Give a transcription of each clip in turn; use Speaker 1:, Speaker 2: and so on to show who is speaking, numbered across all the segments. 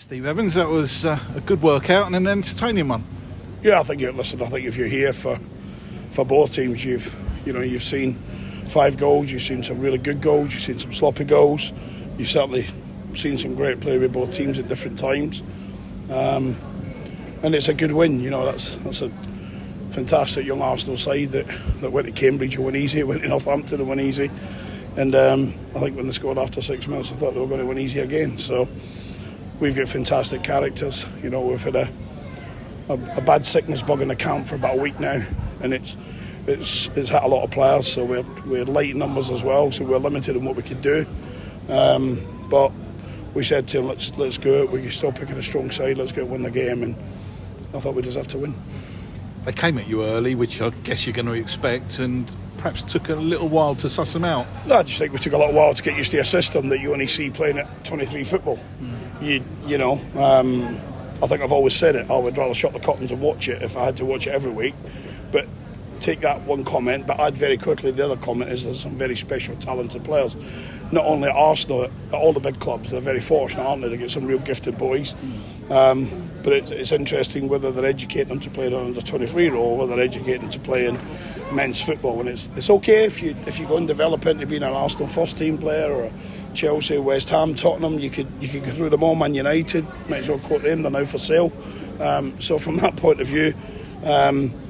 Speaker 1: Steve Evans, that was a good workout and an entertaining one.
Speaker 2: Yeah, I think if you're here for both teams, you've seen 5 goals, you've seen some really good goals, you've seen some sloppy goals, you've certainly seen some great play with both teams at different times, and it's a good win. That's a fantastic young Arsenal side that went to Cambridge and won easy, went to Northampton and won easy, and I think when they scored after 6 minutes I thought they were going to win easy again. So we've got fantastic characters. We've had a bad sickness bug in the camp for about a week now, and it's hit a lot of players, so we're light in numbers as well, so we're limited in what we could do, but we said to them, let's go. We're still picking a strong side, let's go win the game, and I thought we deserve to win.
Speaker 1: They came at you early, which I guess you're going to expect, and perhaps took a little while to suss them out.
Speaker 2: No, I just think we took a little while to get used to a system that you only see playing at 23 football. I think I've always said it, I would rather shut the curtains and watch it if I had to watch it every week, but take that one comment, but add very quickly the other comment is there's some very special talented players, not only at Arsenal, at all the big clubs. They're very fortunate, aren't they? They get some real gifted boys, but it's interesting whether they're educating them to play in an under 23 role, or whether they're educating them to play in men's football. And it's okay if you go and develop into being an Arsenal first team player, or Chelsea, West Ham, Tottenham. You could go through them all. Man United, might as well quote them, they're now for sale. So from that point of view,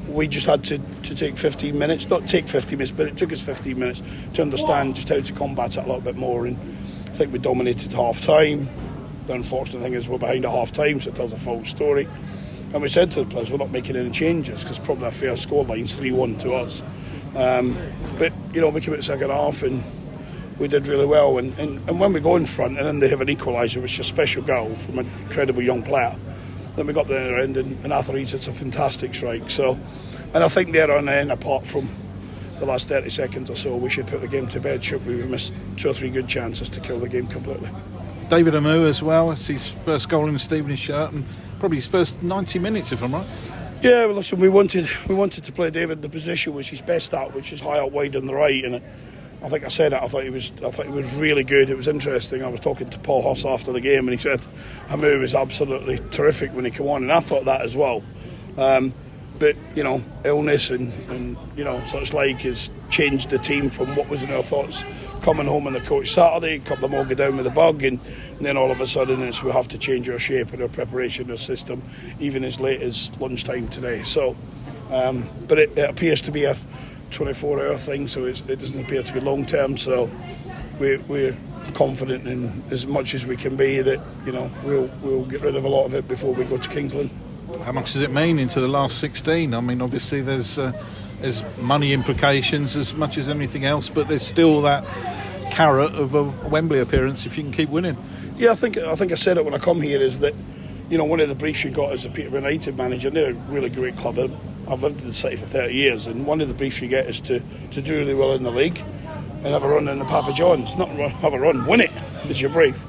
Speaker 2: we just had to take 15 minutes, not take 15 minutes, but it took us 15 minutes to understand just how to combat it a little bit more. And I think we dominated half time. The unfortunate thing is we're behind at half time, so it tells a false story. And we said to the players, we're not making any changes, because probably a fair scoreline's 3-1 to us. But we came out the second half and we did really well. And when we go in front and then they have an equaliser, which is a special goal from an incredible young player, then we got the other end, and Arthur Reed's, it's a fantastic strike. So, and I think there on the end, apart from the last 30 seconds or so, we should put the game to bed. Should we missed 2 or 3 good chances to kill the game completely.
Speaker 1: David Amu as well, it's his first goal in the Stevenage shirt, and probably his first 90 minutes, if I'm right.
Speaker 2: Yeah, well, listen, we wanted to play David in the position which he's best at, which is high up wide on the right, and I think I said it. I thought he was really good. It was interesting. I was talking to Paul Hoss after the game, and he said Amu was absolutely terrific when he came on, and I thought that as well. But illness and such like has changed the team from what was in our thoughts coming home on the coach Saturday. A couple of more go down with the bug, and then all of a sudden we have to change our shape and our preparation, our system, even as late as lunchtime today. So, but it appears to be a 24-hour thing, so it doesn't appear to be long term. So we're confident in as much as we can be that we'll get rid of a lot of it before we go to Kingsland.
Speaker 1: How much does it mean into the last 16? I mean, obviously there's money implications as much as anything else, but there's still that carrot of a Wembley appearance if you can keep winning. Yeah,
Speaker 2: I think I said it when I come here, is that one of the briefs you got as a Peterborough United manager, and they're a really great club. I've lived in the city for 30 years, and one of the briefs you get is to do really well in the league and have a run in the Papa John's. Not have a run, win it is your brief.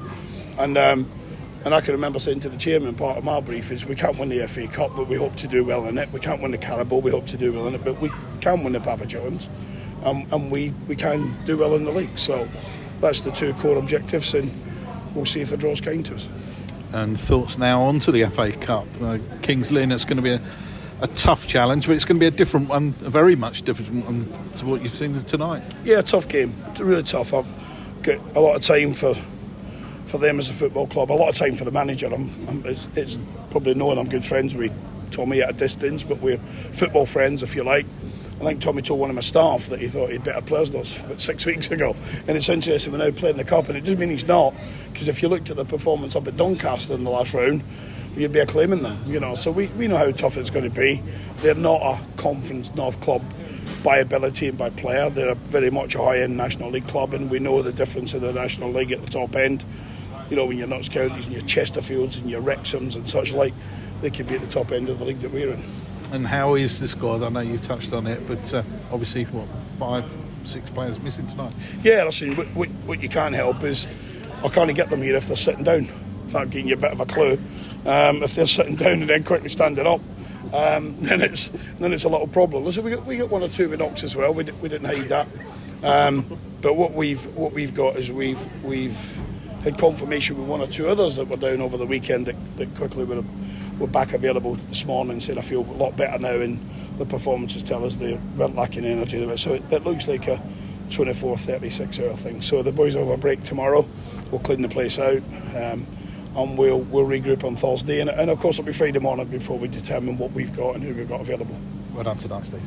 Speaker 2: And I can remember saying to the chairman, part of my brief is we can't win the FA Cup, but we hope to do well in it. We can't win the Carabao, we hope to do well in it, but we can win the Papa John's, and we can do well in the league. So that's the 2 core objectives, and we'll see if the draw's kind to us.
Speaker 1: And thoughts now on to the FA Cup. Kings Lynn, it's going to be a tough challenge, but it's going to be a different one, a very much different one to what you've seen tonight.
Speaker 2: Yeah, a tough game. It's really tough. I've got a lot of time for them as a football club, a lot of time for the manager. It's probably known I'm good friends with Tommy at a distance, but we're football friends, if you like. I think Tommy told one of my staff that he thought he'd better players than us about 6 weeks ago, and it's interesting we're now playing the Cup, and it doesn't mean he's not, because if you looked at the performance up at Doncaster in the last round, you'd be acclaiming them, so we know how tough it's going to be. They're not a Conference North club by ability and by player. They're very much a high-end National League club, and we know the difference in the National League at the top end. When your Notts Counties and your Chesterfields and your Wrexhams and such like, they could be at the top end of the league that we're in.
Speaker 1: And how is the squad? I know you've touched on it, but obviously, 5-6 players missing tonight?
Speaker 2: Yeah, listen, what you can't help is I can't get them here if they're sitting down. Without giving you a bit of a clue, if they're sitting down and then quickly standing up, then it's a little problem. Listen, we got 1 or 2 with knocks as well. We didn't hide that, but what we've got is we've had confirmation with one or two others that were down over the weekend that quickly were back available this morning, saying I feel a lot better now, and the performances tell us they weren't lacking energy. So it looks like a 24, 36 hour thing. So the boys will have a break tomorrow. We'll clean the place out, and we'll regroup on Thursday, and of course it'll be Friday morning before we determine what we've got and who we've got available.
Speaker 1: Well done tonight, Steve.